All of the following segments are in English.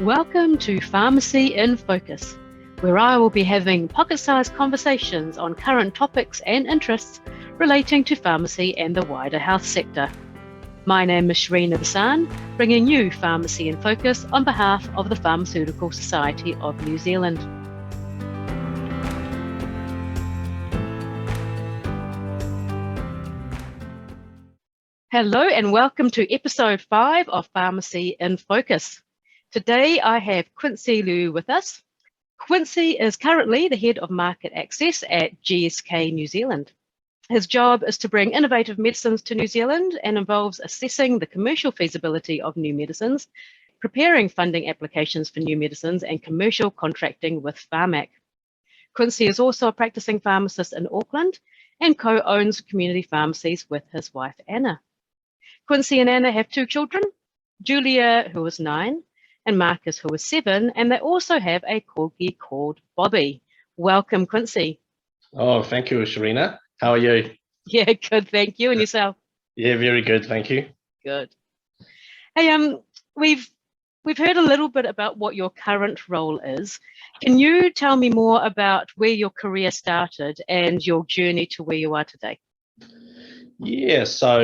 Welcome to Pharmacy in Focus, where I will be having pocket-sized conversations on current topics and interests relating to pharmacy and the wider health sector. My name is Sharina Basan, bringing you Pharmacy in Focus on behalf of the Pharmaceutical Society of New Zealand. Hello and welcome to episode 5 of Pharmacy in Focus. Today I have Quincy Liu with us. Quincy is currently the Head of Market Access at GSK New Zealand. His job is to bring innovative medicines to New Zealand and involves assessing the commercial feasibility of new medicines, preparing funding applications for new medicines, and commercial contracting with PHARMAC. Quincy is also a practicing pharmacist in Auckland and co-owns community pharmacies with his wife Anna. Quincy and Anna have 2 children, Julia, who is 9, and Marcus, who is 7, and they also have a Corgi called Bobby. Welcome, Quincy. Oh, thank you, Sharina. How are you? Yeah, good, thank you. And yourself? Yeah, very good, thank you. Good. Hey, we've heard a little bit about what your current role is. Can you tell me more about where your career started and your journey to where you are today? Yeah, so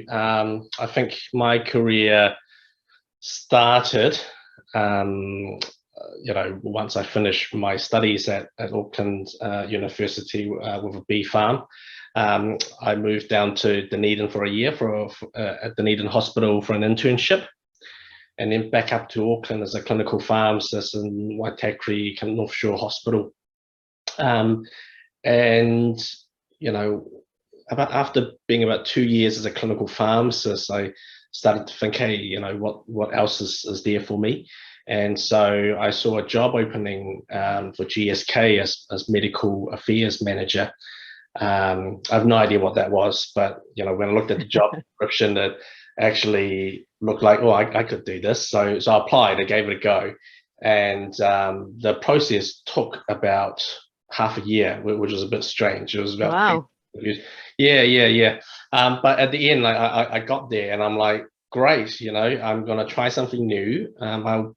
I think my career started, once I finished my studies at Auckland University with a BPHARM. I moved down to Dunedin for a year at Dunedin Hospital for an internship, and then back up to Auckland as a clinical pharmacist in Waitakere North Shore Hospital. After being about 2 years as a clinical pharmacist, I started to think, hey, what else is there for me? And so I saw a job opening for GSK as medical affairs manager. I have no idea what that was, but when I looked at the job description, it actually looked like, oh, I could do this. So I applied, I gave it a go, and the process took about half a year, which was a bit strange. It was about Wow. Yeah. But at the end, I got there, and I'm like, great, I'm going to try something new. I'll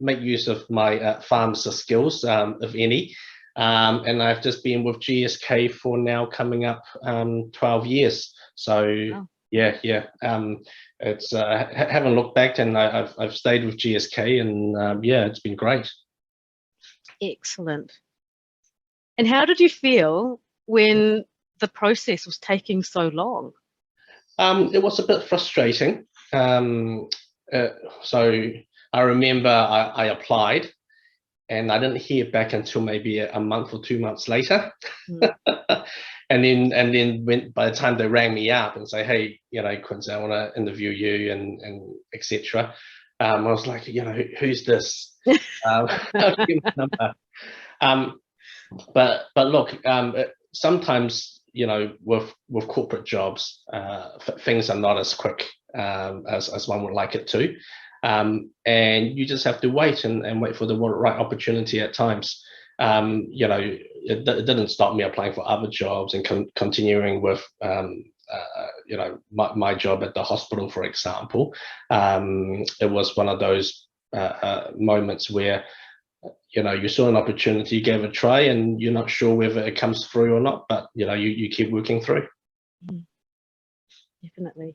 make use of my pharmacist skills, if any. And I've just been with GSK for now coming up 12 years. So wow. Yeah. It's haven't looked back, and I've stayed with GSK, and it's been great. Excellent. And how did you feel when the process was taking so long? It was a bit frustrating. So I remember I applied, and I didn't hear back until maybe a month or 2 months later. and then when by the time they rang me up and say, hey, Quincy, I want to interview you and etc. I was like, who's this? But look, sometimes with corporate jobs, things are not as quick as one would like it to, and you just have to wait and wait for the right opportunity at times. It didn't stop me applying for other jobs and continuing with my job at the hospital, for example. It was one of those moments where you saw an opportunity, you gave it a try, and you're not sure whether it comes through or not, but you keep working through. Definitely.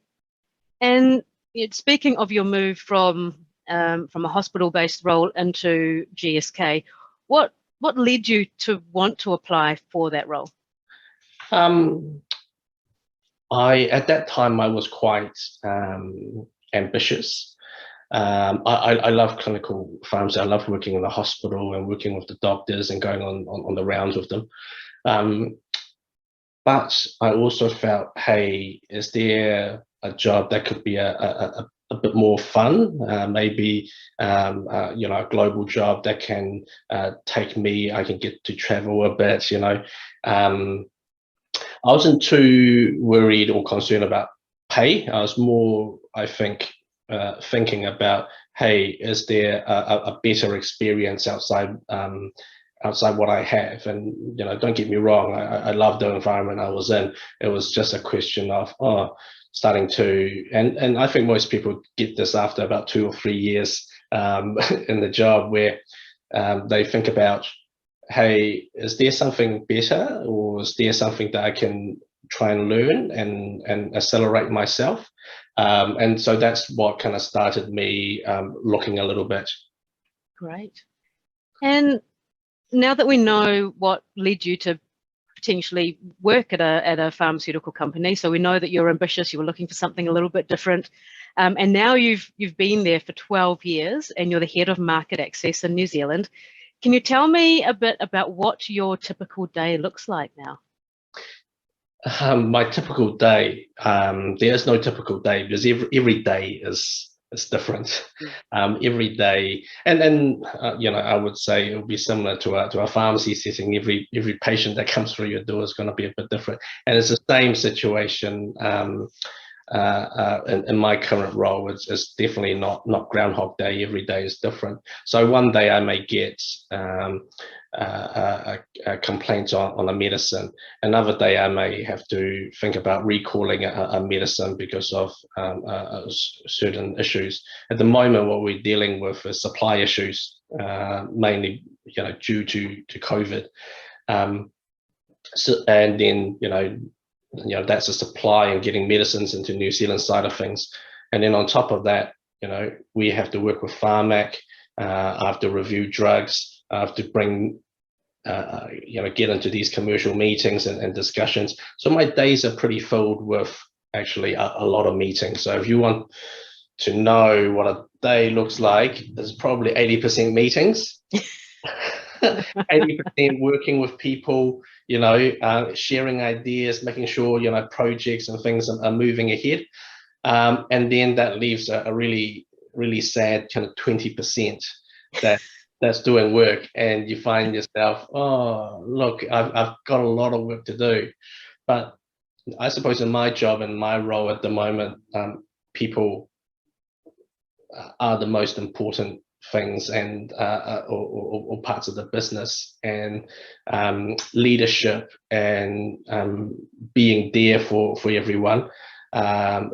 And speaking of your move from a hospital-based role into GSK, what led you to want to apply for that role? At that time I was quite ambitious. I love clinical pharmacy. I love working in the hospital and working with the doctors and going on the rounds with them. But I also felt, hey, is there a job that could be a bit more fun? Maybe a global job that can take me. I can get to travel a bit. I wasn't too worried or concerned about pay. I was more, I think, thinking about, hey, is there a better experience outside what I have? And don't get me wrong, I love the environment I was in. It was just a question of starting to, and I think most people get this after about 2 or 3 years in the job where they think about, hey, is there something better, or is there something that I can try and learn and accelerate myself? And so that's what kind of started me looking a little bit. Great. And now that we know what led you to potentially work at a pharmaceutical company, so we know that you're ambitious, you were looking for something a little bit different, and now you've been there for 12 years and you're the head of market access in New Zealand. Can you tell me a bit about what your typical day looks like now? My typical day, there is no typical day, because every day is different. Every day, and then I would say it would be similar to a pharmacy setting. Every patient that comes through your door is going to be a bit different, and it's the same situation. In my current role, it's definitely not Groundhog Day. Every day is different. So one day I may get a complaint on a medicine. Another day I may have to think about recalling a medicine because of certain issues. At the moment, what we're dealing with is supply issues, mainly due to COVID. So, and then that's a supply and getting medicines into New Zealand side of things. And then on top of that, we have to work with PHARMAC. I have to review drugs. I have to bring, get into these commercial meetings and discussions. So my days are pretty filled with actually a lot of meetings. So if you want to know what a day looks like, there's probably 80% meetings. 80% working with people, sharing ideas, making sure, projects and things are moving ahead. And then that leaves a really, really sad kind of 20% that's doing work. And you find yourself, oh, look, I've got a lot of work to do. But I suppose in my job and my role at the moment, people are the most important things, and or parts of the business, and leadership and being there for everyone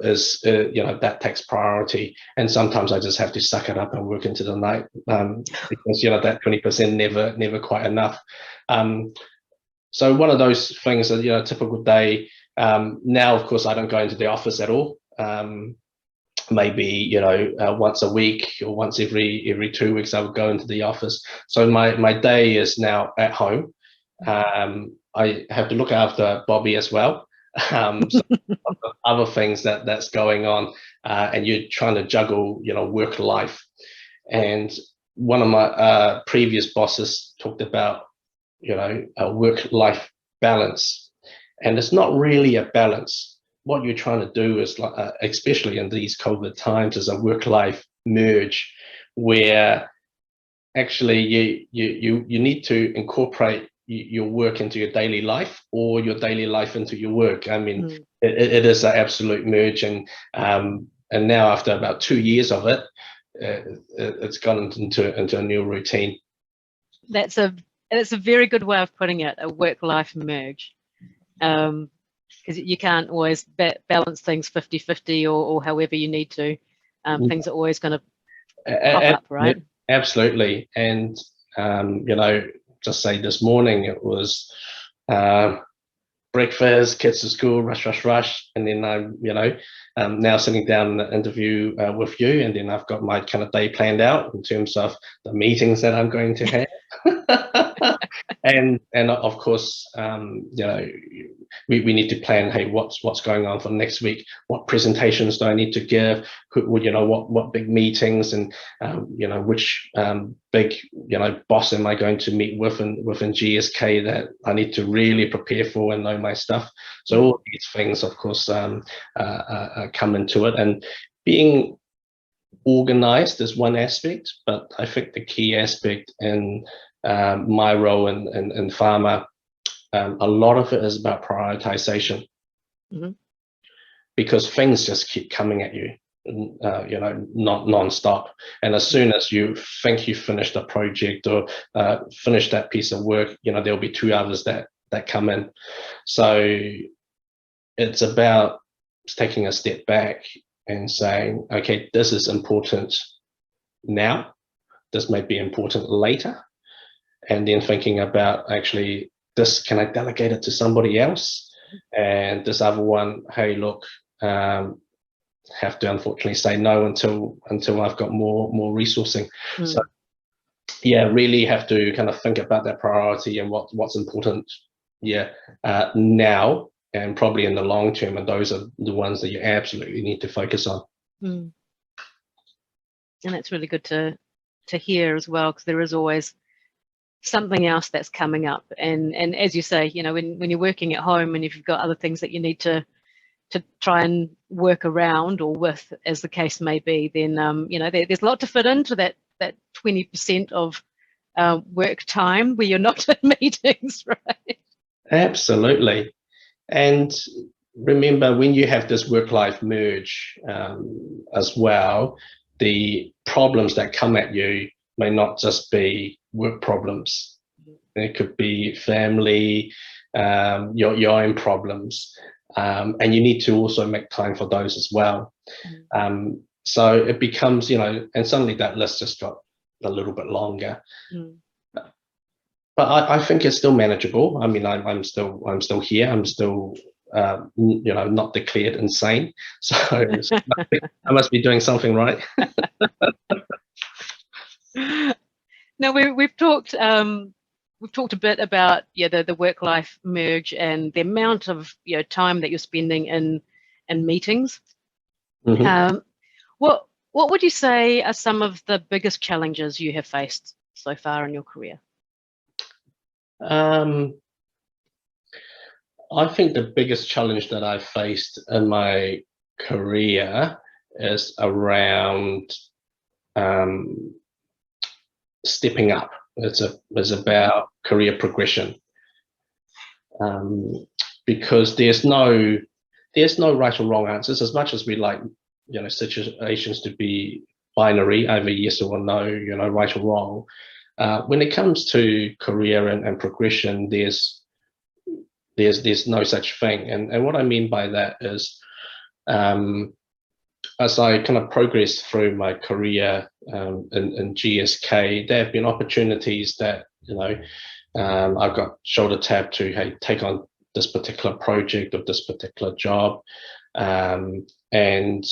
is that takes priority. And sometimes I just have to suck it up and work into the night, because that 20% never quite enough. So one of those things that typical day. Now of course I don't go into the office at all. Maybe once a week or once every 2 weeks I would go into the office. So my day is now at home. I have to look after Bobby as well. So other things that's going on, and you're trying to juggle work life. And one of my previous bosses talked about a work life balance, and it's not really a balance. What you're trying to do is, especially in these COVID times, is a work-life merge, where actually you need to incorporate your work into your daily life, or your daily life into your work. I mean, it is an absolute merge, and now after about 2 years of it, it's gone into a new routine. It's a very good way of putting it, a work-life merge. Because you can't always balance things 50-50 or however you need to. Things are always going to pop up, right? Absolutely. And, just say this morning it was breakfast, kids to school, rush. And then I'm, now sitting down in the interview with you, and then I've got my kind of day planned out in terms of the meetings that I'm going to have. And of course, we need to plan, hey, what's going on for next week? What presentations do I need to give? What big meetings, and which big boss am I going to meet within GSK that I need to really prepare for and know my stuff. So all these things, of course, come into it, and being organized is one aspect, but I think the key aspect in my role in pharma, a lot of it is about prioritization. Because things just keep coming at you, not non-stop. And as soon as you think you finished a project or finished that piece of work, there'll be 2 others that come in. So it's about taking a step back and saying, okay, this is important now. This may be important later. And then thinking about, actually, this, can I delegate it to somebody else? And this other one, hey, look, have to unfortunately say no until I've got more resourcing. So yeah, really have to kind of think about that priority and what's important, now and probably in the long term, and those are the ones that you absolutely need to focus on. And that's really good to hear as well, because there is always something else that's coming up, and as you say, you know, when you're working at home and if you've got other things that you need to try and work around or with, as the case may be, then you know, there's a lot to fit into that 20% of work time where you're not in meetings, right? Absolutely. And remember, when you have this work-life merge as well, the problems that come at you may not just be work problems. It could be family, your own problems, and you need to also make time for those as well. So it becomes, you know, and suddenly that list just got a little bit longer. But I think it's still manageable. I mean, I'm still here. I'm still, you know, not declared insane. So I must be doing something right. Now we've talked a bit about the work-life merge and the amount of time that you're spending in meetings. What would you say are some of the biggest challenges you have faced so far in your career? I think the biggest challenge that I've faced in my career is around stepping up. It's about career progression, because there's no right or wrong answers. As much as we like, you know, situations to be binary, either yes or no, you know, right or wrong. When it comes to career and progression, there's no such thing. And what I mean by that is, as I kind of progress through my career in GSK, there have been opportunities that, you know, I've got shoulder tapped to, hey, take on this particular project or this particular job. And,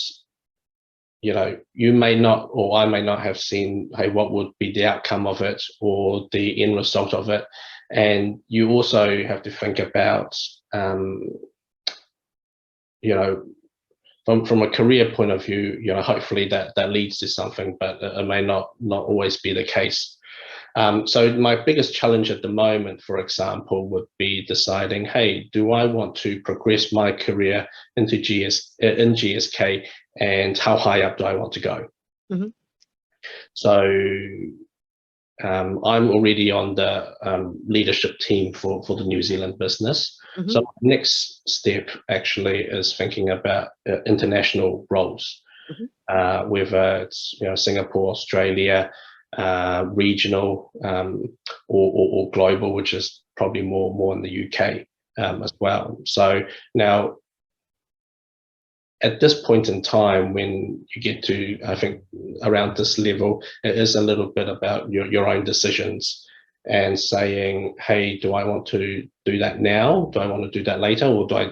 you know, you may not, or I may not have seen, hey, what would be the outcome of it or the end result of it. And you also have to think about, you know, from a career point of view, you know, hopefully that leads to something, but it may not always be the case. So my biggest challenge at the moment, for example, would be deciding, hey, do I want to progress my career into GSK, and how high up do I want to go? So I'm already on the leadership team for the New Zealand business. So my next step actually is thinking about international roles, whether it's, you know, Singapore, Australia, regional, or global, which is probably more in the UK as well. So now, at this point in time, when you get to, I think, around this level, it is a little bit about your own decisions and saying, hey, do I want to do that now? Do I want to do that later? Or do I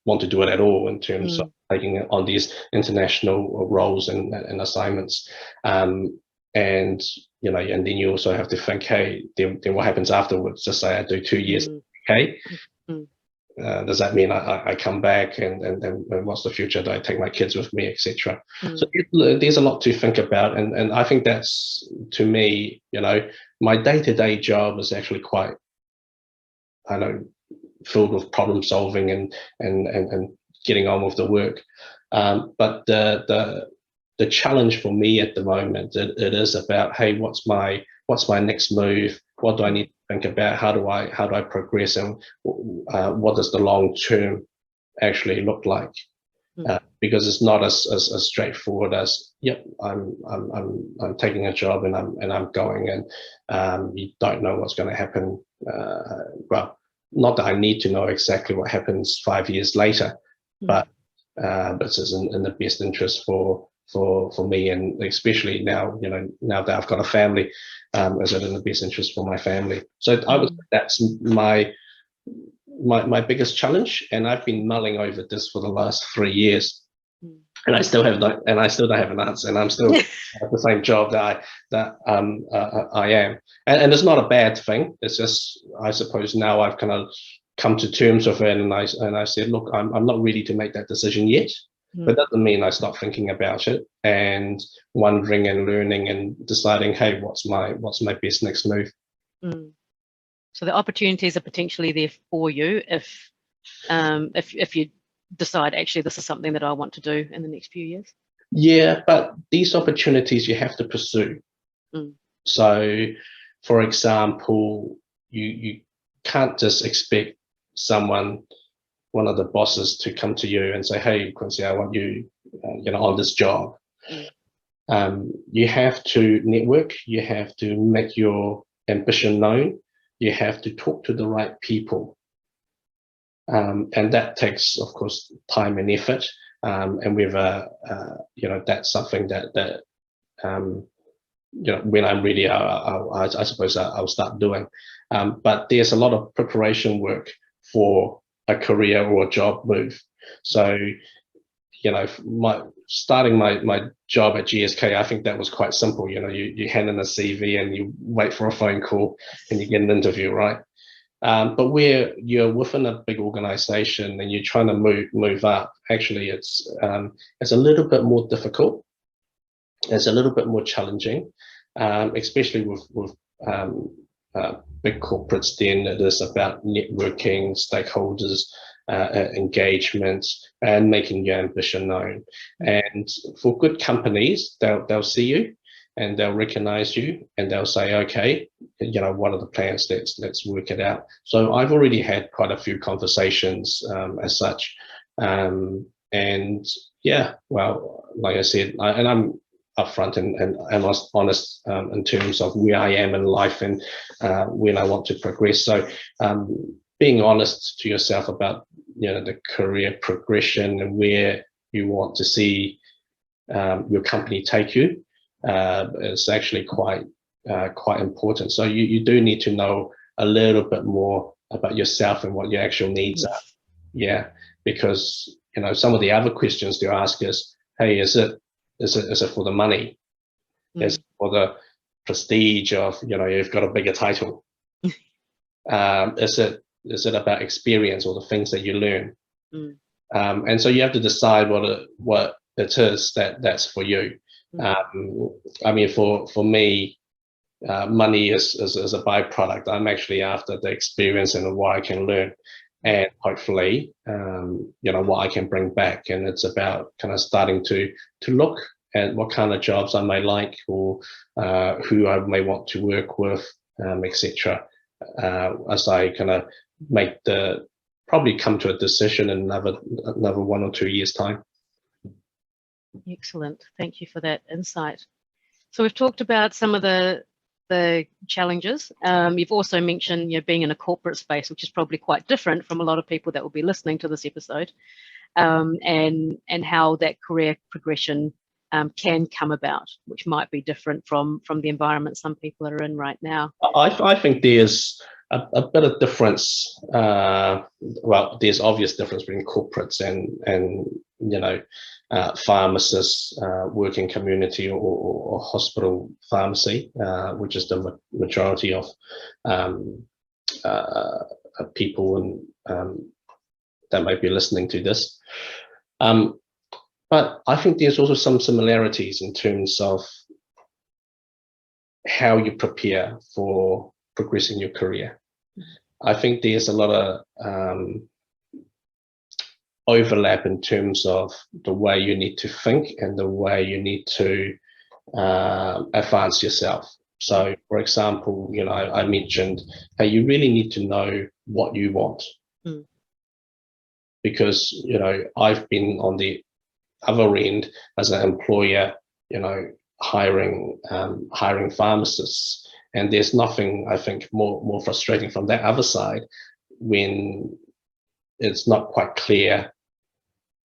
want to do it at all in terms of taking on these international roles and assignments? And, you know, and then you also have to think, hey, then what happens afterwards? Just say I do 2 years, okay? Does that mean I come back and what's the future? Do I take my kids with me, etc.? So there's a lot to think about, and I think that's, to me, you know, my day-to-day job is actually quite, I know, filled with problem solving and getting on with the work. But the challenge for me at the moment, it is about, hey, what's my next move? What do I need to think about? How do I progress, and what does the long term actually look like? Because it's not as straightforward as, yep, I'm taking a job and I'm going, and you don't know what's going to happen. Well, not that I need to know exactly what happens 5 years later, but it's in the best interest for for me, and especially now, now that I've got a family, is it in the best interest for my family? So I would say that's my biggest challenge, and I've been mulling over this for the last 3 years, and I still don't have an answer, and I'm still at the same job that I am, and it's not a bad thing. It's just, I suppose now I've kind of come to terms with it, and I said, look, I'm not ready to make that decision yet. But that doesn't mean I stop thinking about it and wondering and learning and deciding, hey, what's my best next move? So the opportunities are potentially there for you if you decide, actually, this is something that I want to do in the next few years. Yeah, but these opportunities you have to pursue. So, for example, you can't just expect one of the bosses to come to you and say, hey, Quincy, I want you, on this job. You have to network, you have to make your ambition known, you have to talk to the right people. And that takes, of course, time and effort. And we've, that's something that when I'm ready, I suppose I'll start doing. But there's a lot of preparation work for a career or a job move. So, starting my job at GSK, I think that was quite simple. You hand in a CV and you wait for a phone call and you get an interview, right? But where you're within a big organization and you're trying to move up, actually it's a little bit more difficult. It's a little bit more challenging, especially with big corporates. Then it is about networking, stakeholders, engagement, and making your ambition known. And for good companies, they'll see you and they'll recognize you and they'll say, okay, what are the plans? Let's work it out. So I've already had quite a few conversations as such. And yeah, well, like I said, and I'm upfront and honest in terms of where I am in life and when I want to progress. So being honest to yourself about the career progression and where you want to see your company take you is actually quite important. So you do need to know a little bit more about yourself and what your actual needs are. Yeah, because some of the other questions they ask is, hey, is it for the money? Is it for the prestige of you've got a bigger title? Is it about experience or the things that you learn? And so you have to decide what it is that's for you. I mean, for me, money is a byproduct. I'm actually after the experience and what I can learn, and hopefully, what I can bring back. And it's about kind of starting to look at what kind of jobs I may like, or who I may want to work with, etc. As I kind of probably come to a decision in another 1 or 2 years' time. Excellent. Thank you for that insight. So we've talked about some of the challenges. You've also mentioned being in a corporate space, which is probably quite different from a lot of people that will be listening to this episode, and how that career progression can come about, which might be different from the environment some people are in right now. I think there's a bit of difference. Well, there's obvious difference between corporates and pharmacists, working community or hospital pharmacy, which is the majority of people that might be listening to this. But I think there's also some similarities in terms of how you prepare for progressing your career. I think there's a lot of overlap in terms of the way you need to think and the way you need to advance yourself. So, for example, I mentioned, hey, you really need to know what you want. Because, I've been on the other end as an employer, hiring pharmacists. And there's nothing, I think, more frustrating from that other side when it's not quite clear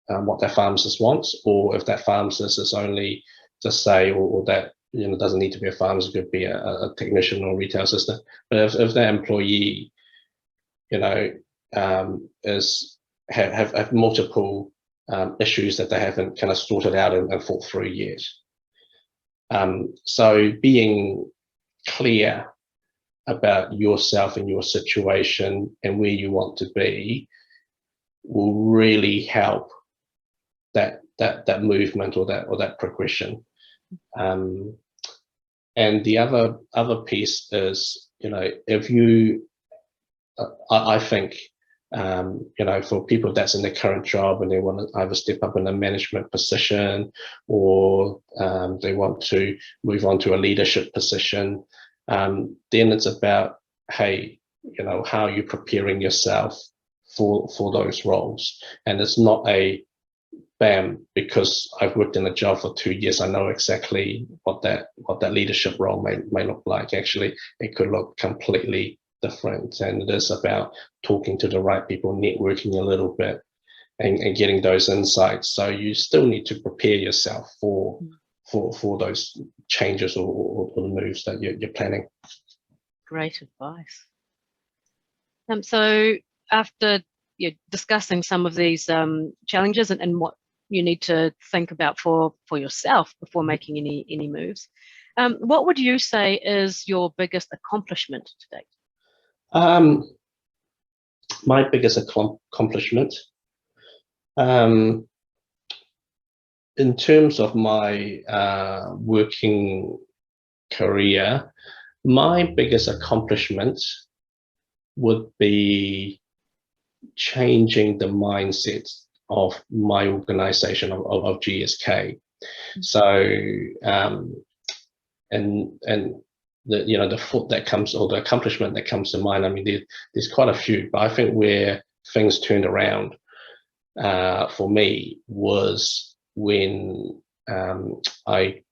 what that pharmacist wants, or if that pharmacist is only just say, or that doesn't need to be a pharmacist, could be a technician or retail assistant. But if that employee, is have multiple issues that they haven't kind of sorted out and thought through yet. So being clear about yourself and your situation and where you want to be will really help that movement or that progression. And the other piece is, if you, I think, for people that's in their current job and they want to either step up in a management position or they want to move on to a leadership position, then it's about, hey, how are you preparing yourself for those roles? And it's not a bam, because I've worked in a job for 2 years, I know exactly what that leadership role may look like. Actually, it could look completely different, and it is about talking to the right people, networking a little bit, and getting those insights. So you still need to prepare yourself for those changes or the moves that you're planning. Great advice. So after discussing some of these challenges and what you need to think about for yourself before making any moves, what would you say is your biggest accomplishment to date? My biggest accomplishment, in terms of my working career, my biggest accomplishment would be changing the mindset of my organization of GSK. So and the foot that comes, or the accomplishment that comes to mind, I mean, there's quite a few, but I think where things turned around for me was when I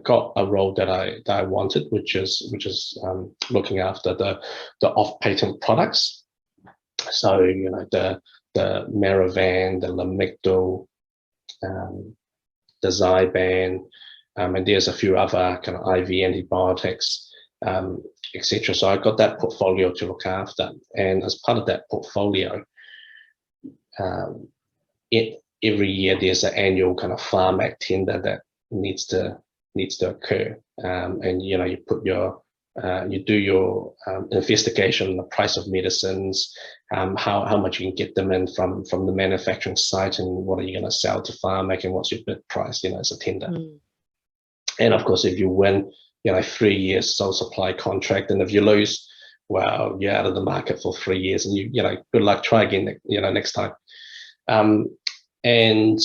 got a role that I wanted, which is looking after the off-patent products. So the Maravan, the Lamictal, the Zyban, and there's a few other kind of IV antibiotics, etc. So I got that portfolio to look after, and as part of that portfolio, every year there's an annual kind of PHARMAC tender that needs to occur, and you put your you do your investigation on the price of medicines, how much you can get them in from the manufacturing site, and what are you going to sell to PHARMAC, and what's your bid price, as a tender. And of course, if you win, 3 years sole supply contract, and if you lose, well, you're out of the market for 3 years, and good luck, try again, next time. And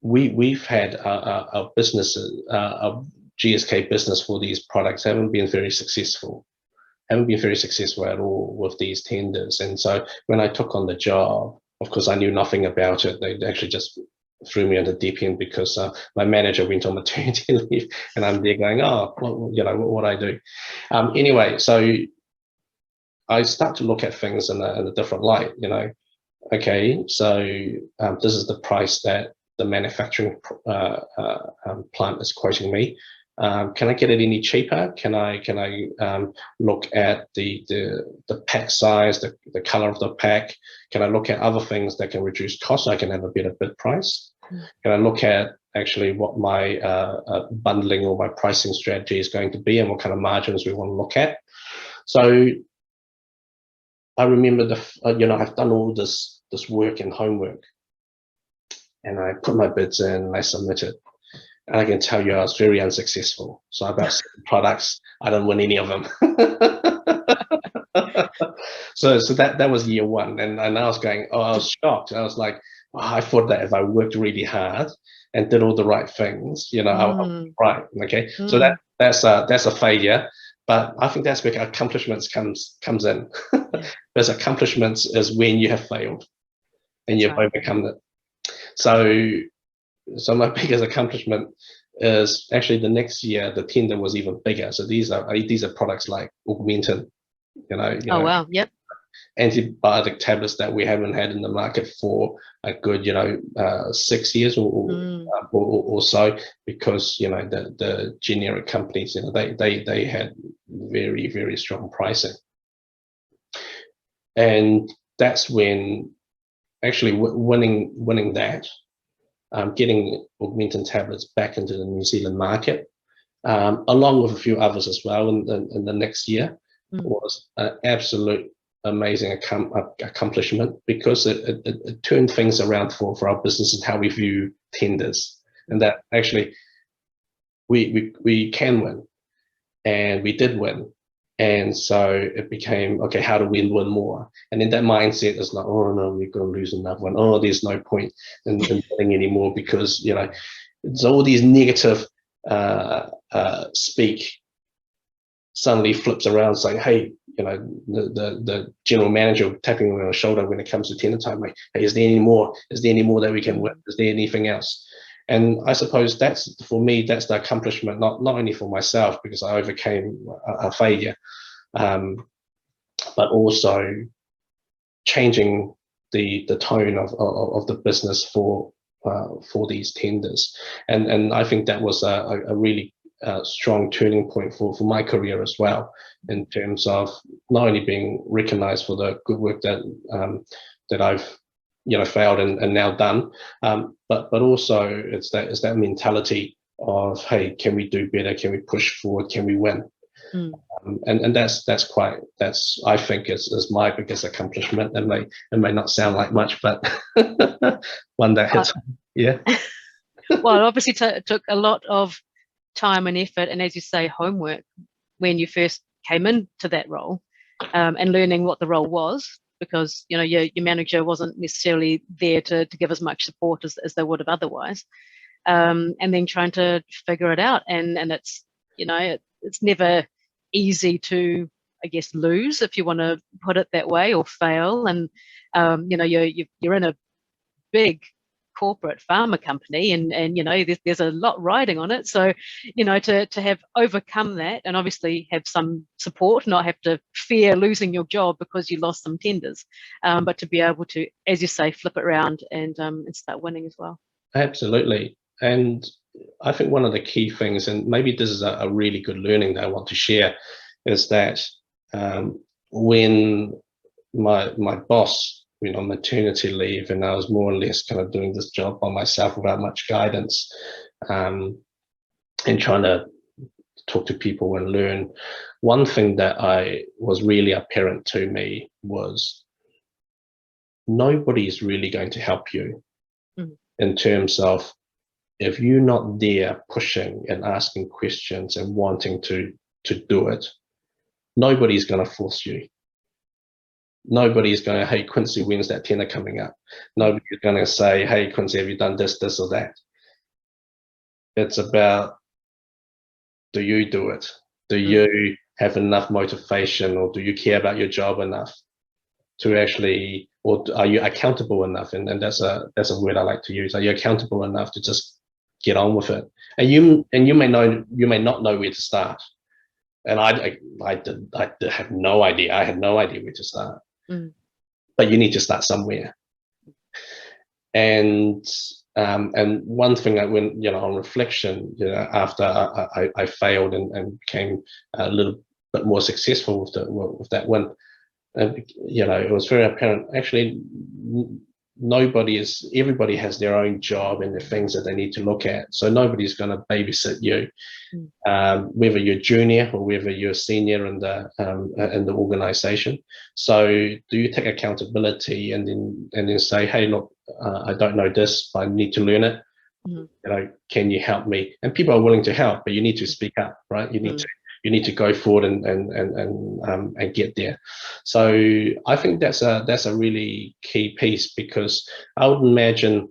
we've had our businesses, our GSK business for these products haven't been very successful at all with these tenders. And so when I took on the job, of course, I knew nothing about it. They actually just threw me on the deep end because my manager went on maternity leave, and I'm there going, what I do. Anyway, so I start to look at things in a different light. Okay, so this is the price that the manufacturing plant is quoting me. Can I get it any cheaper? Can I look at the pack size, the color of the pack? Can I look at other things that can reduce costs so I can have a better bid price? Can I look at actually what my bundling or my pricing strategy is going to be, and what kind of margins we want to look at? So I remember I've done all this work and homework, and I put my bids in and I submitted. And I can tell you I was very unsuccessful. So about 7 products, I didn't win any of them. so that was year one. And I was going, I was shocked. I was like, I thought that if I worked really hard and did all the right things, I'll be right. Okay. So that's a failure. But I think that's where accomplishments comes in. Because accomplishments is when you have failed and you've overcome it. So my biggest accomplishment is actually the next year the tender was even bigger. So these are products like Augmentin, Oh wow, yep. antibiotic tablets that we haven't had in the market for a good 6 years or so, because the generic companies, they had very, very strong pricing. And that's when actually winning that, getting Augmentin tablets back into the New Zealand market, along with a few others as well in the next year, was an absolute amazing accomplishment, because it turned things around for our business and how we view tenders, and that actually we can win, and we did win. And so it became, okay, how do we win more? And then that mindset is like, oh no, we're going to lose another one. Oh, there's no point in winning anymore, because it's all these negative speak suddenly flips around saying, hey, the general manager tapping me on the shoulder when it comes to tender time, like, hey, is there any more? Is there any more that we can win? Is there anything else? And I suppose that's, for me, that's the accomplishment, not only for myself because I overcame a failure, but also changing the tone of the business for these tenders. And I think that was a really strong turning point for my career as well, in terms of not only being recognized for the good work that I've failed and now done, but also it's that mentality of, hey, can we do better? Can we push forward? Can we win? And that's I think is my biggest accomplishment. It may not sound like much, but one that hits. Yeah. Well, it obviously took a lot of time and effort, and as you say, homework when you first came into that role, and learning what the role was, because your manager wasn't necessarily there to give as much support as they would have otherwise, and then trying to figure it out, and it's it's never easy to, I guess, lose, if you want to put it that way, or fail, and you're in a big corporate pharma company, and there's a lot riding on it, so to have overcome that, and obviously have some support, not have to fear losing your job because you lost some tenders, but to be able to, as you say, flip it around and start winning as well. Absolutely. And I think one of the key things, and maybe this is a really good learning that I want to share, is that when my boss went on maternity leave, and I was more or less kind of doing this job by myself without much guidance, and trying to talk to people and learn, one thing that was really apparent to me was nobody is really going to help you in terms of, if you're not there pushing and asking questions and wanting to do it, nobody's going to force you. Nobody's going to, hey, Quincy, when's that tender coming up? Nobody's going to say, hey, Quincy, have you done this, or that? It's about, do you do it? Do you have enough motivation, or do you care about your job enough to actually, or are you accountable enough? And that's a word I like to use. Are you accountable enough to just get on with it? And you may not know where to start. And I had no idea. I had no idea where to start. But you need to start somewhere. And one thing that, when on reflection, after I failed and became a little bit more successful with that win, it was very apparent. Actually, everybody has their own job and the things that they need to look at. So nobody's going to babysit you, whether you're junior or whether you're senior in the organization. So do you take accountability and then say, hey, look, I don't know this, but I need to learn it. Can you help me? And people are willing to help, but you need to speak up, right? You need to go forward and get there. So I think that's a really key piece, because I would imagine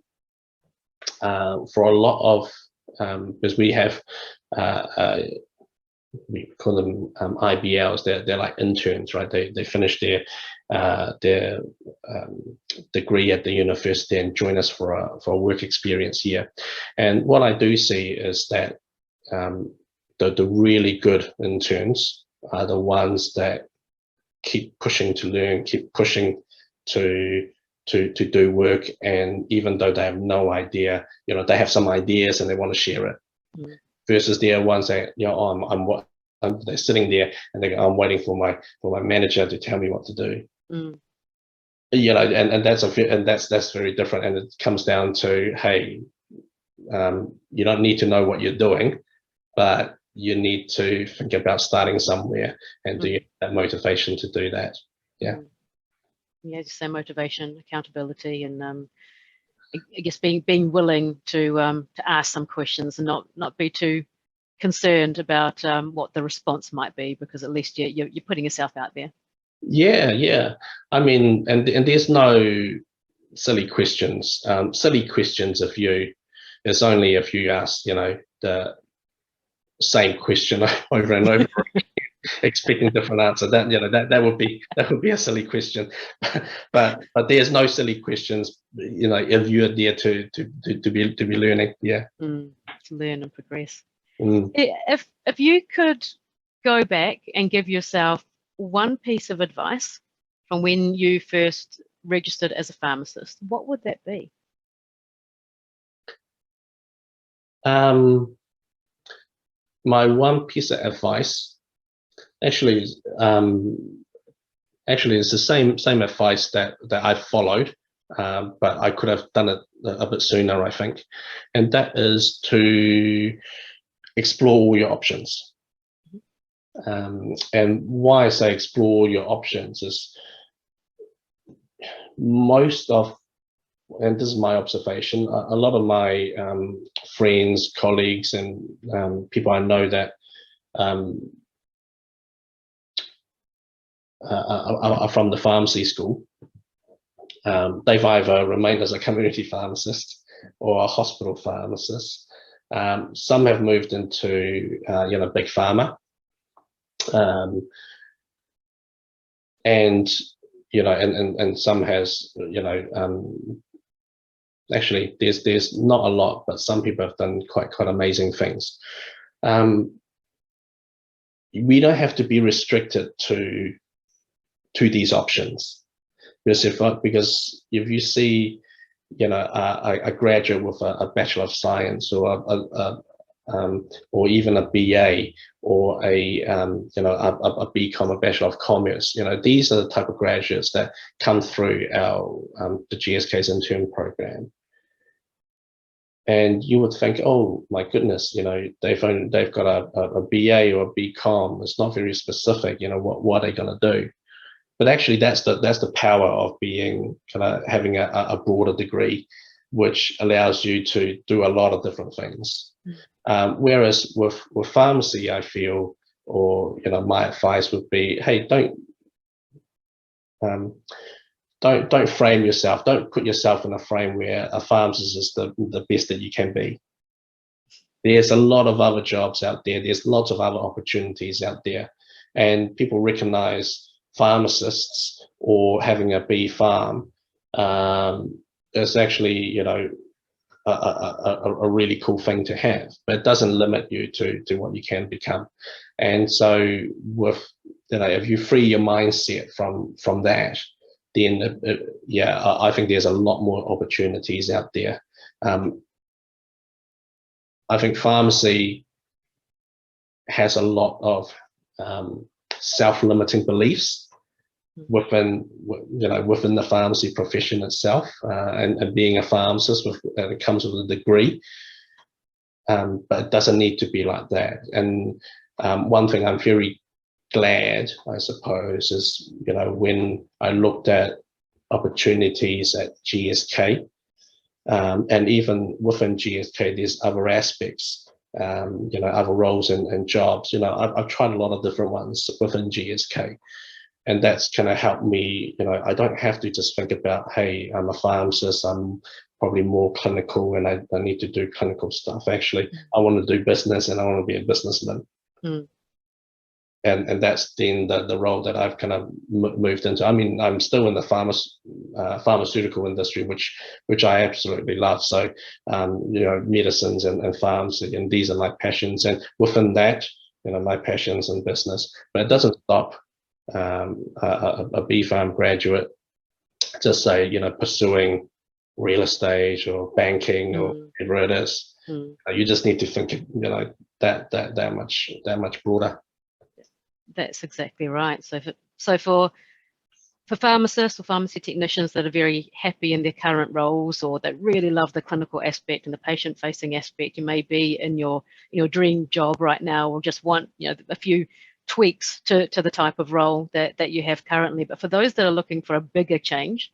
for a lot of because we have we call them IBLs. They're like interns, right? They finish their degree at the university and join us for a work experience here. And what I do see is that the really good interns are the ones that keep pushing to learn, keep pushing to do work, and even though they have no idea, they have some ideas and they want to share it. Versus the ones that they're sitting there and they go, I'm waiting for my manager to tell me what to do. And that's very different. And it comes down to, hey, you don't need to know what you're doing, but you need to think about starting somewhere, and do you have that motivation to do that? Yeah. Yeah, just say motivation, accountability, and I guess being willing to ask some questions and not be too concerned about what the response might be, because at least you're putting yourself out there. Yeah. I mean, and there's no silly questions. Silly questions it's only if you ask, the same question over and over, expecting different answer. That would be a silly question. but there's no silly questions, if you're there to be learning. Yeah. To learn and progress. If you could go back and give yourself one piece of advice from when you first registered as a pharmacist, what would that be? My one piece of advice actually is the same advice that I followed, but I could have done it a bit sooner, I think, and that is to explore all your options. And why I say explore your options is and this is my observation, a lot of my friends, colleagues, and people I know that are from the pharmacy school, they've either remained as a community pharmacist or a hospital pharmacist. Some have moved into big pharma, and some has actually there's not a lot, but some people have done quite amazing things. We don't have to be restricted to these options, because if you see a graduate with a Bachelor of Science, or or even a BA, or a BCom, a Bachelor of Commerce, these are the type of graduates that come through our the GSK's intern program. And you would think, oh my goodness, they've got a BA or a BCom. It's not very specific. What are they going to do? But actually, that's the power of being having a broader degree, which allows you to do a lot of different things. Whereas with pharmacy, I feel, or my advice would be, hey, don't frame yourself. Don't put yourself in a frame where a pharmacist is the best that you can be. There's a lot of other jobs out there. There's lots of other opportunities out there, and people recognize pharmacists or having a BPHARM is actually a really cool thing to have, but it doesn't limit you to what you can become. And so if you free your mindset from that, then I think there's a lot more opportunities out there. I think pharmacy has a lot of self-limiting beliefs within the pharmacy profession itself, and being a pharmacist it comes with a degree, but it doesn't need to be like that. And one thing I'm very glad, I suppose, is when I looked at opportunities at GSK, and even within GSK there's other aspects, other roles and jobs. I've tried a lot of different ones within GSK, and that's going to help me. I don't have to just think about, hey, I'm a pharmacist, I'm probably more clinical and I need to do clinical stuff. Actually, I want to do business and I want to be a businessman. And that's then the role that I've kind of moved into. I mean, I'm still in the pharmaceutical industry, which I absolutely love. So, medicines and pharmacy, and these are my passions. And within that, my passions and business. But it doesn't stop a BPHARM graduate, just say, pursuing real estate or banking or whatever it is. You just need to think, that much broader. That's exactly right. So for pharmacists or pharmacy technicians that are very happy in their current roles, or that really love the clinical aspect and the patient-facing aspect, you may be in your dream job right now, or just want a few tweaks to the type of role that you have currently. But for those that are looking for a bigger change,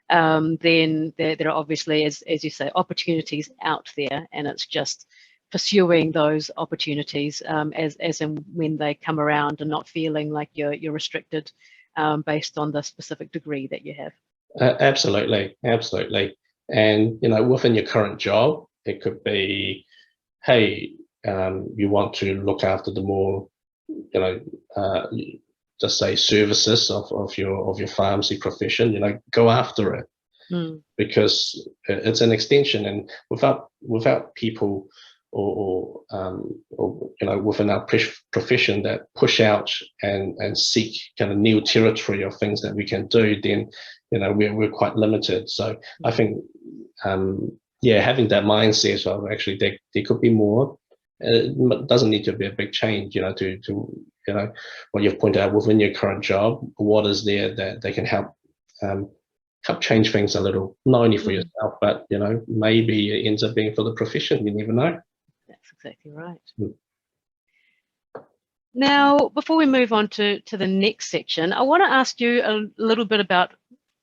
then there are obviously, as you say, opportunities out there, and it's just pursuing those opportunities as and when they come around, and not feeling like you're restricted based on the specific degree that you have. Absolutely. And within your current job, it could be, hey, you want to look after the more, just say services of your pharmacy profession. Go after it, because it's an extension, and without people or within our profession that push out and seek kind of new territory of things that we can do, then we're quite limited. So I think having that mindset of actually there could be more. It doesn't need to be a big change, to what you've pointed out within your current job. What is there that they can help change things a little, not only for yourself, but maybe it ends up being for the profession. You never know. That's exactly right. Now, before we move on to the next section, I want to ask you a little bit about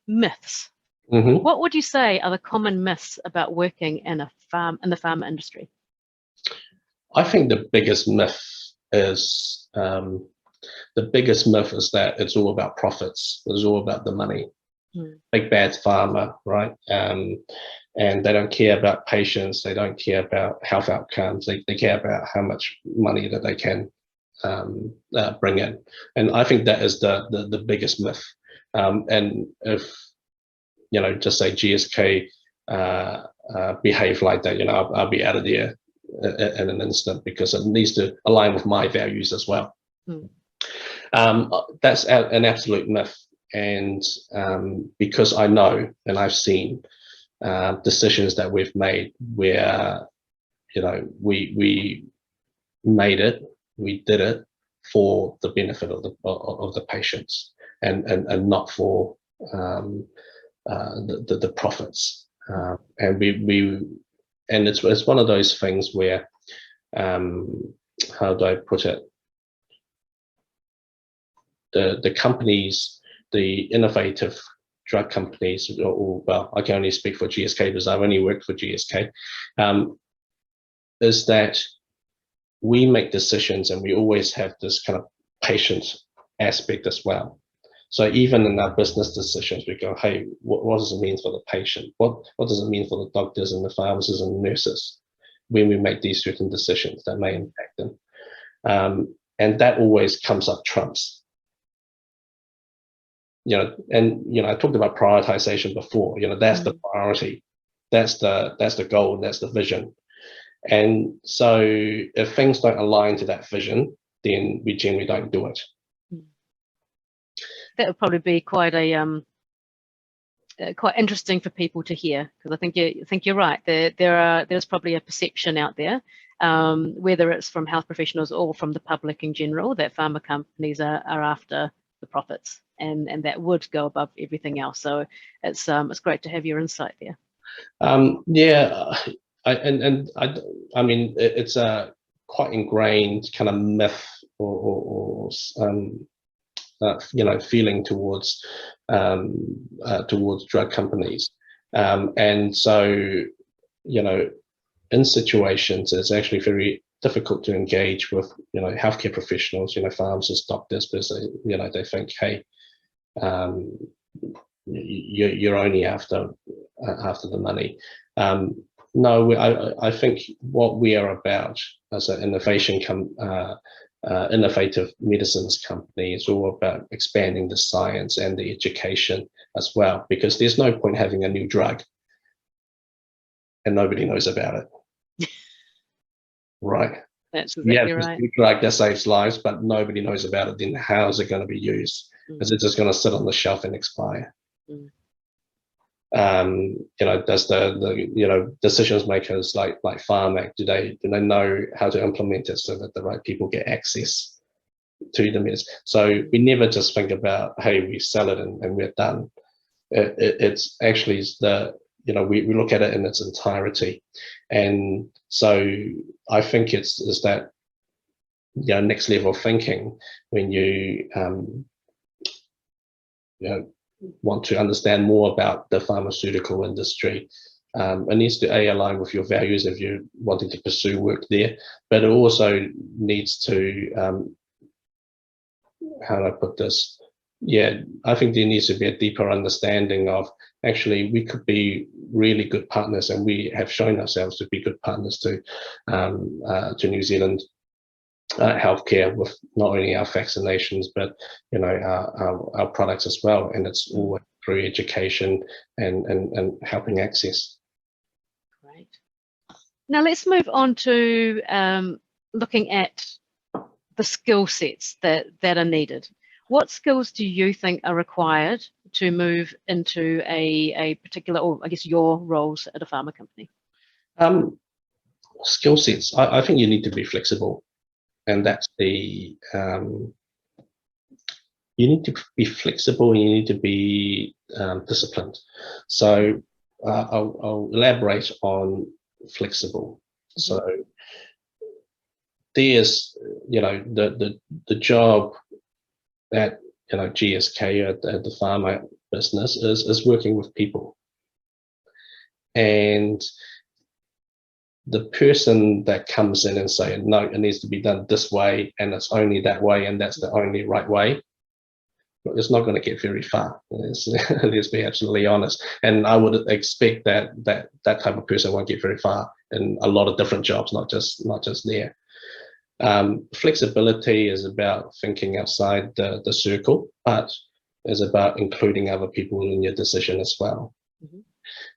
myths. What would you say are the common myths about working in the pharma industry? I think the biggest myth is that it's all about profits. It's all about the money. Big bad pharma, right? And they don't care about patients. They don't care about health outcomes. They care about how much money that they can bring in. And I think that is the biggest myth. And if just say GSK behave like that, I'll be out of there in an instant, because it needs to align with my values as well. That's an absolute myth. And because I know and I've seen decisions that we've made where we did it for the benefit of the patients, and not for the profits. And it's one of those things where, how do I put it? The companies, the innovative drug companies, well, I can only speak for GSK because I've only worked for GSK, is that we make decisions, and we always have this kind of patient aspect as well. So even in our business decisions, we go, hey, what does it mean for the patient? What does it mean for the doctors and the pharmacists and the nurses when we make these certain decisions that may impact them? And that always comes up trumps. I talked about prioritization before. That's the priority, that's the goal, and that's the vision. And so if things don't align to that vision, then we generally don't do it. That would probably be quite interesting for people to hear, because I think you're right. There's probably a perception out there, whether it's from health professionals or from the public in general, that pharma companies are after the profits, and that would go above everything else. So it's great to have your insight there. I mean, it's a quite ingrained kind of myth or feeling towards drug companies, and so in situations it's actually very difficult to engage with healthcare professionals, pharmacists, doctors, because they think, hey, you're only after the money. No, I think what we are about as an innovative medicines company is all about expanding the science and the education as well, because there's no point having a new drug and nobody knows about it. Right? That's You have exactly this right. new drug that saves lives, but nobody knows about it. Then how is it going to be used? Is it just going to sit on the shelf and expire? Mm. Does the decisions makers like PHARMAC, do they know how to implement it so that the right people get access to the medicine? So we never just think about, hey, we sell it and we're done. It's actually we look at it in its entirety, and so I think it's that next level of thinking when you want to understand more about the pharmaceutical industry. It needs to align with your values if you're wanting to pursue work there, but it also needs to, how do I put this? Yeah, I think there needs to be a deeper understanding of actually we could be really good partners, and we have shown ourselves to be good partners to New Zealand healthcare with not only our vaccinations but our products as well, and it's all through education and helping access. Great. Now let's move on to looking at the skill sets that are needed. What skills do you think are required to move into a particular, or I guess your roles at a pharma company? Skill sets. I think you need to be flexible, and that's you need to be flexible, and you need to be disciplined. So I'll elaborate on flexible. So there's the job at GSK at the pharma business is working with people, and the person that comes in and say, no, it needs to be done this way, and it's only that way, and that's the only right way, it's not going to get very far. Let's be absolutely honest. And I would expect that type of person won't get very far in a lot of different jobs, not just there. Flexibility is about thinking outside the circle, but is about including other people in your decision as well.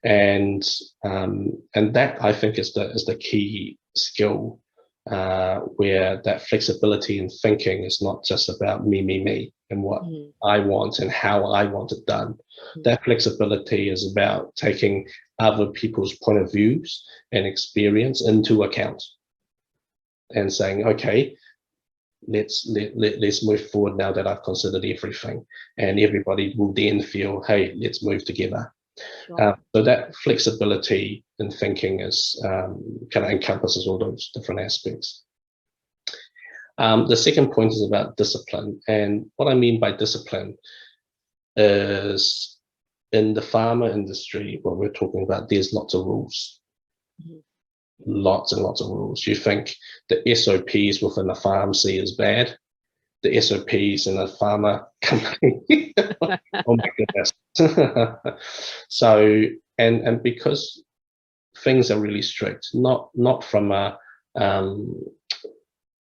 And that, I think, is the key skill, where that flexibility in thinking is not just about me and what I want and how I want it done. That flexibility is about taking other people's point of views and experience into account and saying, okay, let's move forward now that I've considered everything, and everybody will then feel, hey, let's move together. Sure. So that flexibility in thinking is kind of encompasses all those different aspects. The second point is about discipline, and what I mean by discipline is in the pharma industry, what we're talking about, there's lots of rules. Lots and lots of rules. You think the SOPs within a pharmacy is bad, the SOPs in a pharma company, oh my goodness. So, and because things are really strict, not from a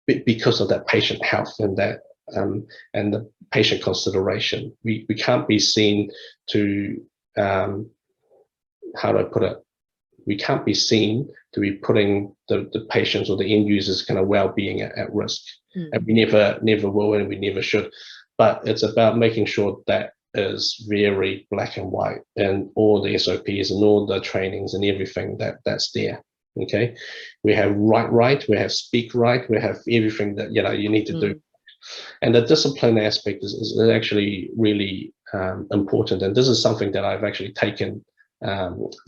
because of that patient health and that and the patient consideration, we can't be seen to how do I put it? We can't be seen to be putting the patients or the end users' kind of well-being at risk, and we never will, and we never should. But it's about making sure that is very black and white, and all the SOPs and all the trainings and everything that's there. Okay, we have write right, we have speak right, we have everything that you need to do. And the discipline aspect is actually really important, and this is something that I've actually taken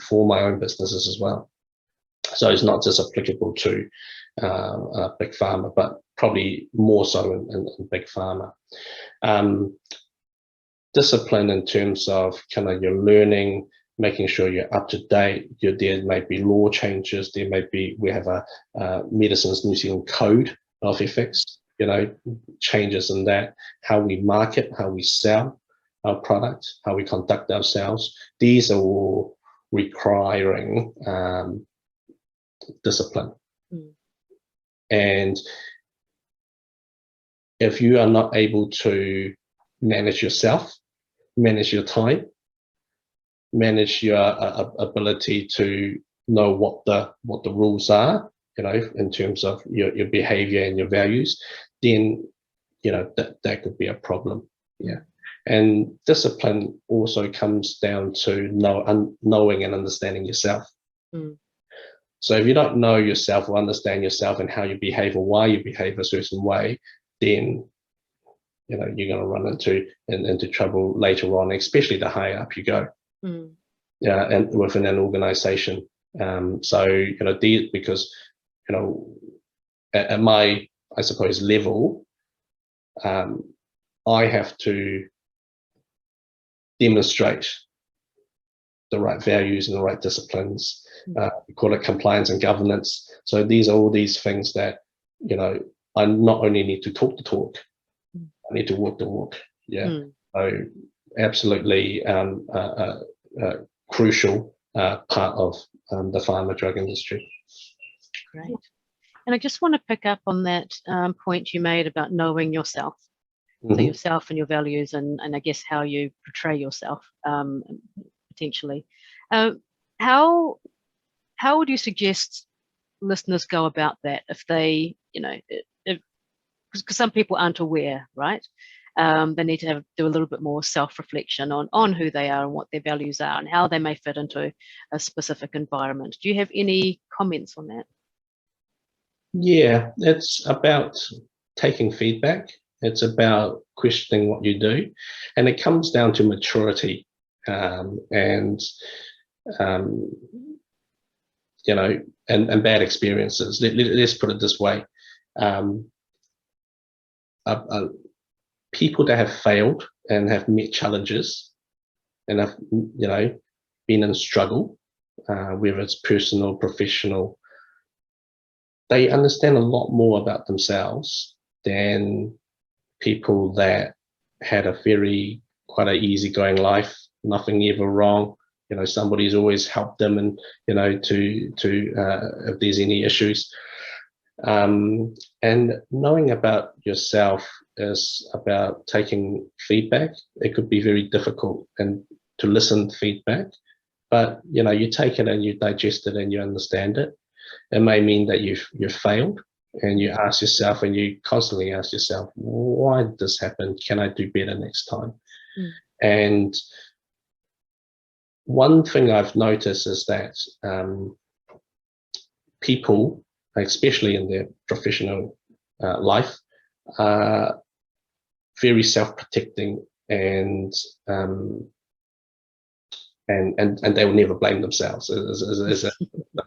for my own businesses as well. So it's not just applicable to big pharma, but probably more so in big pharma. Discipline in terms of kind of your learning, making sure you're up to date. There may be law changes. There may be, we have a Medicines New Zealand Code of Ethics, changes in that, how we market, how we sell our product, how we conduct ourselves. These are all requiring discipline. And if you are not able to manage yourself, manage your time, manage your ability to know what the rules are in terms of your behavior and your values, then, that could be a problem. Yeah. And discipline also comes down to knowing and understanding yourself. So if you don't know yourself or understand yourself and how you behave or why you behave a certain way, then you're going to run into trouble later on, especially the higher up you go. And within an organization. So because at my, I suppose, level, I have to demonstrate the right values and the right disciplines. We call it compliance and governance. So these are all these things that, I not only need to talk the talk, I need to walk the walk. Yeah. So absolutely crucial part of the pharma drug industry. Great. And I just want to pick up on that point you made about knowing yourself. So yourself and your values, and I guess how you portray yourself potentially. How would you suggest listeners go about that if they, because some people aren't aware, right? They need to do a little bit more self-reflection on who they are and what their values are and how they may fit into a specific environment. Do you have any comments on that? Yeah, it's about taking feedback. It's about questioning what you do, and it comes down to maturity and bad experiences. Let's put it this way: people that have failed and have met challenges and have been in struggle, whether it's personal, professional, they understand a lot more about themselves than people that had quite an easygoing life, nothing ever wrong. Somebody's always helped them, and to if there's any issues. And knowing about yourself is about taking feedback. It could be very difficult and to listen to feedback, but you take it and you digest it and you understand it. It may mean that you've failed, and you ask yourself, and you constantly ask yourself, why did this happen? Can I do better next time? And one thing I've noticed is that people, especially in their professional life, are very self-protecting, and they will never blame themselves. It's a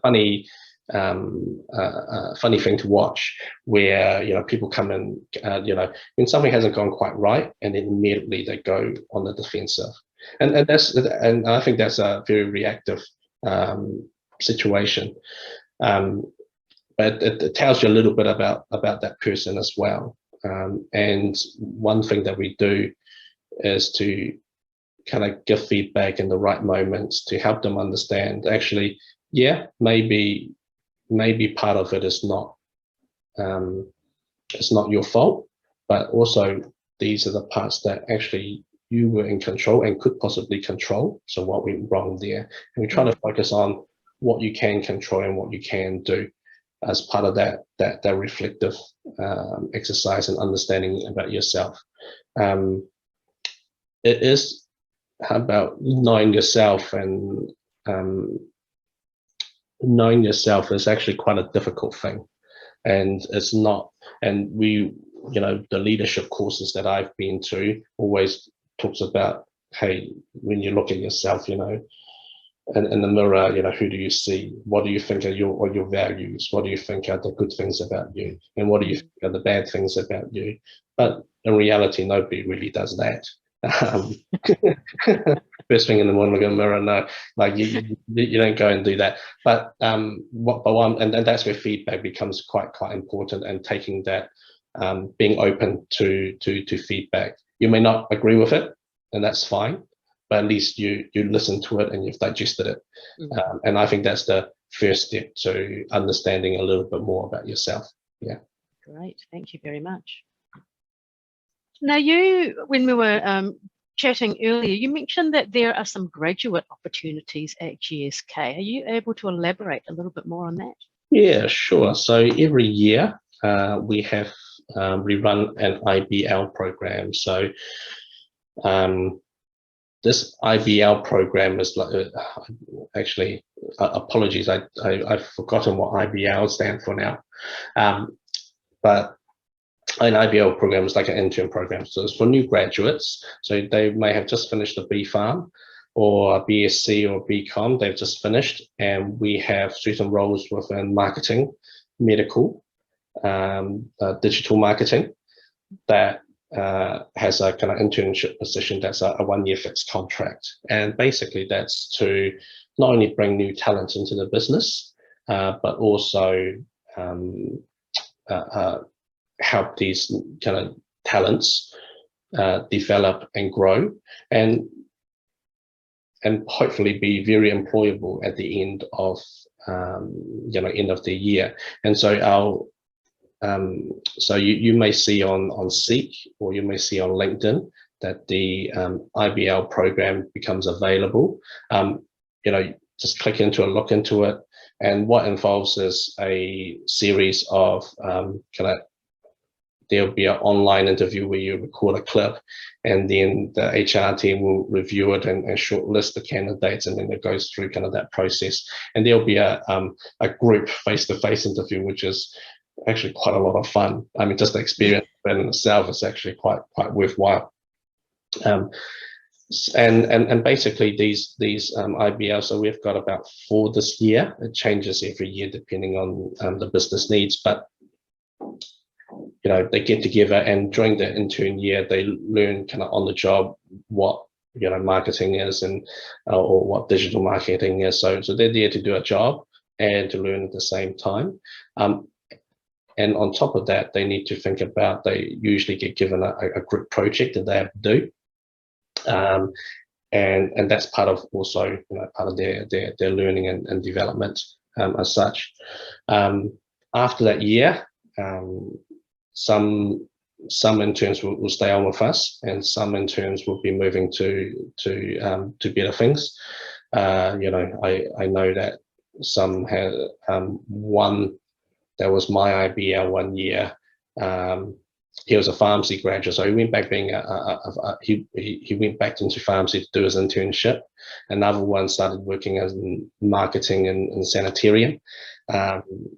funny funny thing to watch, where people come in, when something hasn't gone quite right, and then immediately they go on the defensive, and I think that's a very reactive situation. But it tells you a little bit about that person as well. And one thing that we do is to kind of give feedback in the right moments to help them understand, actually, yeah, maybe part of it is not it's not your fault, but also these are the parts that actually you were in control and could possibly control. So what went wrong there? And we try to focus on what you can control and what you can do as part of that reflective exercise and understanding about yourself. It is about knowing yourself, and knowing yourself is actually quite a difficult thing. And it's not, and we, the leadership courses that I've been to always talks about, hey, when you look at yourself, in the mirror, who do you see? What do you think are your values? What do you think are the good things about you? And what do you think are the bad things about you? But in reality, nobody really does that. First thing in the morning, look in the mirror, no, like you don't go and do that. But and that's where feedback becomes quite important, and taking that, being open to feedback. You may not agree with it, and that's fine, but at least you listen to it and you've digested it. And I think that's the first step to understanding a little bit more about yourself. Yeah. Great, thank you very much. Now, when we were chatting earlier, you mentioned that there are some graduate opportunities at GSK. Are you able to elaborate a little bit more on that? Yeah, sure. So every year we run an IBL program. So this IBL program is like, actually, apologies, I've forgotten what IBL stands for now. But an IBL program is like an intern program. So it's for new graduates. So they may have just finished a BPHARM or a BSc or BCom, they've just finished, and we have certain roles within marketing, medical, digital marketing that has a kind of internship position that's a 1-year fixed contract. And basically that's to not only bring new talent into the business, but also help these kind of talents develop and grow, and hopefully be very employable at the end of end of the year. And so so you may see on Seek, or you may see on LinkedIn, that the IBL program becomes available. Just click into it, look into it, and what involves is a series of there'll be an online interview where you record a clip, and then the HR team will review it and shortlist the candidates, and then it goes through kind of that process. And there'll be a group face-to-face interview, which is actually quite a lot of fun. I mean, just the experience in itself is actually quite worthwhile. And basically these IBL, so we've got about 4 this year. It changes every year depending on the business needs, but they get together, and during the intern year they learn kind of on the job what marketing is, and or what digital marketing is. So they're there to do a job and to learn at the same time. And on top of that, they need to think about, they usually get given a group project that they have to do. And that's part of also part of their learning and development as such. After that year, some interns will stay on with us, and some interns will be moving to better things. I know that some had one that was my IBL 1 year. He was a pharmacy graduate, so he went back being he went back into pharmacy to do his internship. Another one started working as in marketing in sanitarium,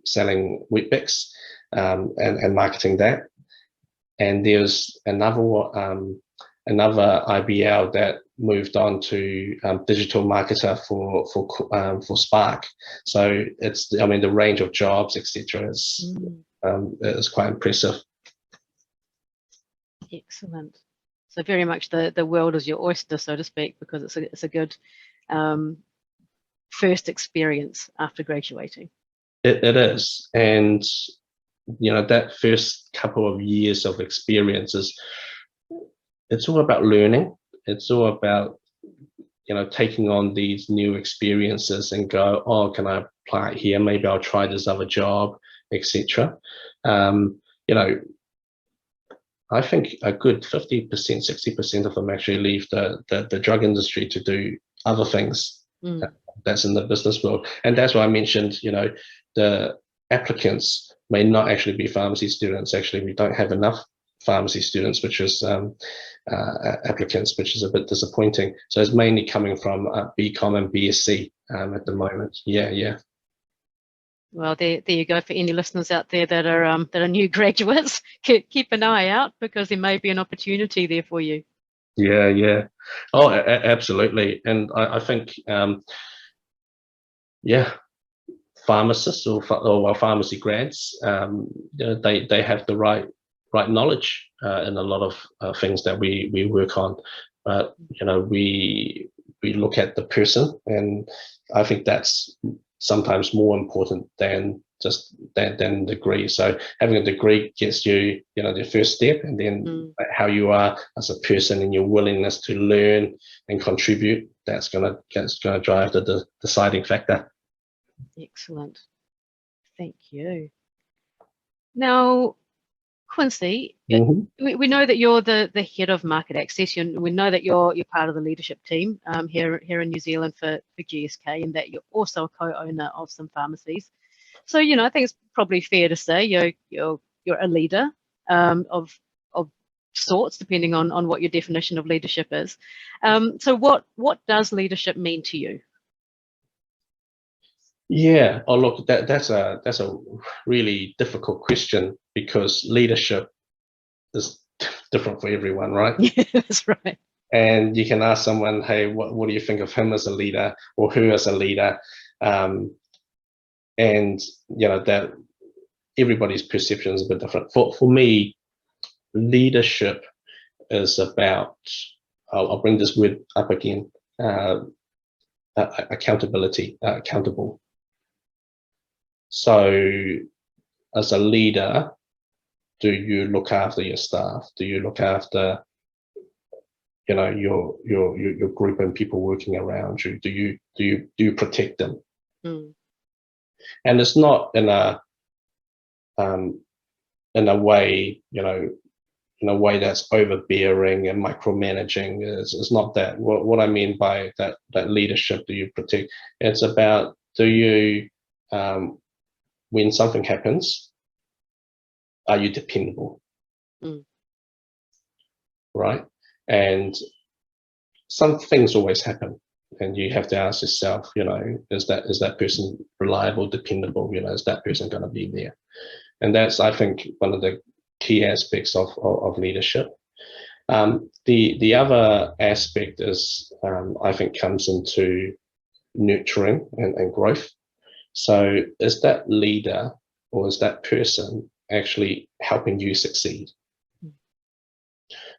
selling Weet-Bix, and marketing that. And there's another IBL that moved on to digital marketer for Spark. So the range of jobs, etc., is quite impressive. Excellent. So very much the world is your oyster, so to speak, because it's a good first experience after graduating. It is, and that first couple of years of experiences, it's all about learning. It's all about taking on these new experiences and go, oh, can I apply it here? Maybe I'll try this other job, etc. I think a good 50%, 60% of them actually leave the drug industry to do other things that's in the business world. And that's why I mentioned, the applicants may not actually be pharmacy students. Actually, we don't have enough pharmacy students, which is applicants, which is a bit disappointing. So it's mainly coming from BCom and BSc at the moment. Yeah. Well, there you go for any listeners out there that are new graduates. Keep an eye out, because there may be an opportunity there for you. Yeah. Oh, absolutely. And I think, pharmacists or pharmacy grads, they have the right knowledge in a lot of things that we work on. But we look at the person, and I think that's sometimes more important than just than degree. So having a degree gets you the first step, and then how you are as a person and your willingness to learn and contribute, that's gonna drive the deciding factor. Excellent. Thank you. Now, Quincy, we know that you're the head of market access, and we know that you're part of the leadership team here in New Zealand for GSK, and that you're also a co-owner of some pharmacies. So, I think it's probably fair to say you're a leader of sorts, depending on what your definition of leadership is. So what does leadership mean to you? Yeah. Oh, look, that's a really difficult question, because leadership is different for everyone, right? Yeah, that's right. And you can ask someone, hey, what do you think of him as a leader, or who as a leader? And that everybody's perception is a bit different. For me, leadership is about, I'll bring this word up again, accountability, accountable. So as a leader, do you look after your staff? Do you look after your group and people working around you? Do you protect them? And it's not in a way, in a way that's overbearing and micromanaging. It's not that. What I mean by that leadership, do you protect? It's about, do you, when something happens, are you dependable? Right? And some things always happen, and you have to ask yourself, is that person reliable, dependable? Is that person going to be there? And that's, I think, one of the key aspects of leadership. The other aspect is, I think, comes into nurturing and growth. So is that leader, or is that person actually helping you succeed?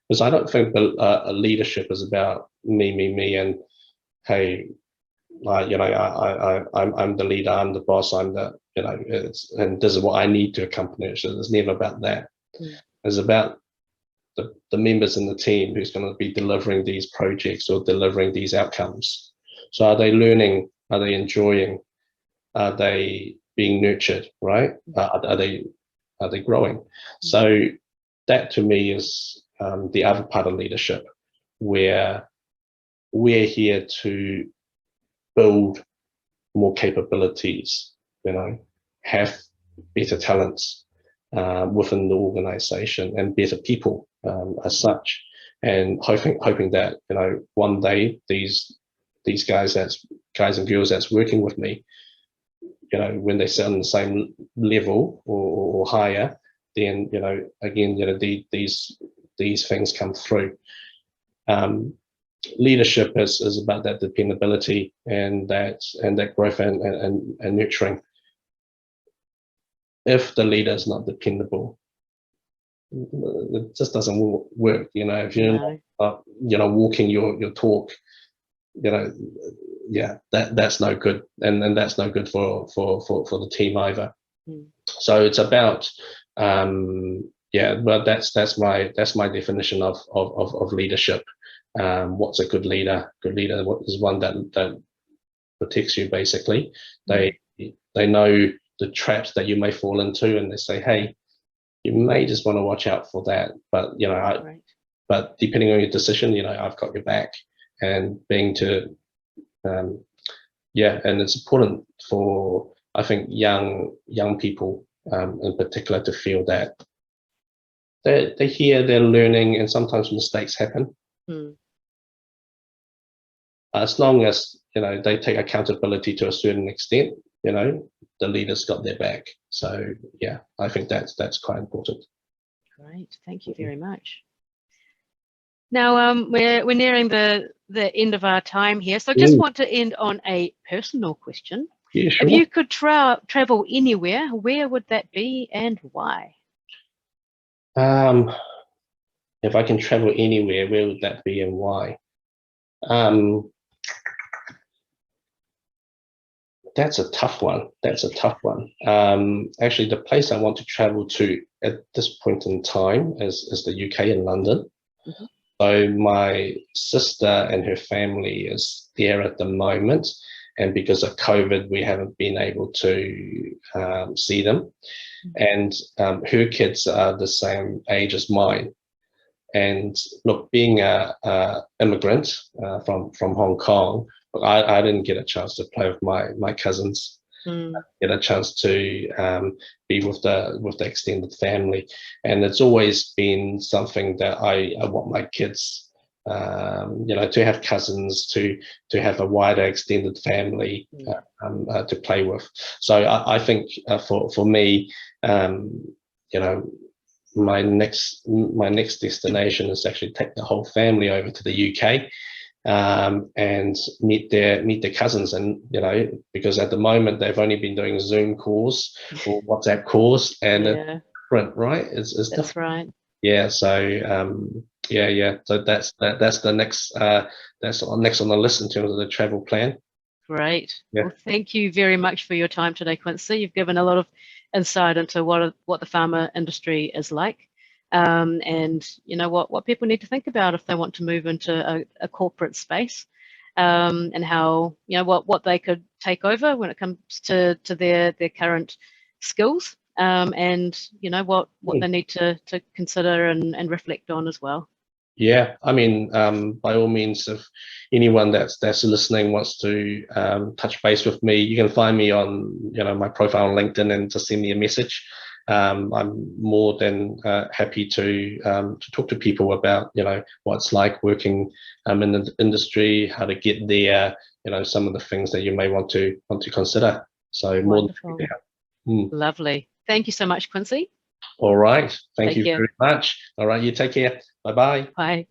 Because I don't think a leadership is about me, and hey, I'm the leader, I'm the boss, I'm the, and this is what I need to accomplish. So it's never about that. It's about the members in the team who's going to be delivering these projects or delivering these outcomes. So are they learning? Are they enjoying? Are they being nurtured? Right? Are they growing? So that, to me, is the other part of leadership, where we're here to build more capabilities, have better talents within the organization, and better people as such, and hoping that one day these guys and girls that's working with me, when they sit on the same level or higher, then again these things come through. Leadership is about that dependability and that growth and nurturing. If the leader is not dependable, it just doesn't work. If you're not, walking your talk, yeah, that's no good, and that's no good for the team either. So it's about, well, that's my definition of leadership. What's a good leader? Good leader is one that protects you, basically. They know the traps that you may fall into, and they say, hey, you may just want to watch out for that, but but depending on your decision, I've got your back. And and it's important for, I think, young people in particular, to feel that they're here, they're learning, and sometimes mistakes happen. As long as they take accountability to a certain extent, the leader's got their back. So yeah, I think that's quite important. Great, thank you very much. Now we're nearing the end of our time here, so I just want to end on a personal question. Yeah, sure. If you could travel anywhere, where would that be and why? If I can travel anywhere, where would that be and why? That's a tough one. Actually, the place I want to travel to at this point in time is the UK and London. So my sister and her family is there at the moment, and because of COVID, we haven't been able to see them. And her kids are the same age as mine. And look, being a immigrant from Hong Kong, I didn't get a chance to play with my cousins. get a chance to be with the extended family. And it's always been something that I want my kids, to have cousins, to have a wider extended family to play with. So I think for me, my next destination is actually take the whole family over to the UK. And meet their cousins, and because at the moment they've only been doing Zoom calls or WhatsApp calls, and it's different, right? It's That's different. right. Yeah. So So that's the next that's next on the list in terms of the travel plan. Great. Yeah. Well, thank you very much for your time today, Quincy. You've given a lot of insight into what the pharma industry is like. And what people need to think about if they want to move into a corporate space, and how what they could take over when it comes to their current skills, and what they need to consider and reflect on as well. Yeah, I mean, by all means, if anyone that's listening wants to touch base with me, you can find me on my profile on LinkedIn and just send me a message. I'm more than happy to talk to people about what it's like working in the industry, how to get there, some of the things that you may want to consider. So more than Wonderful. happy to. Lovely. Thank you so much, Quincy. All right. Thank Take you care. very much. All right. You take care. Bye-bye. Bye.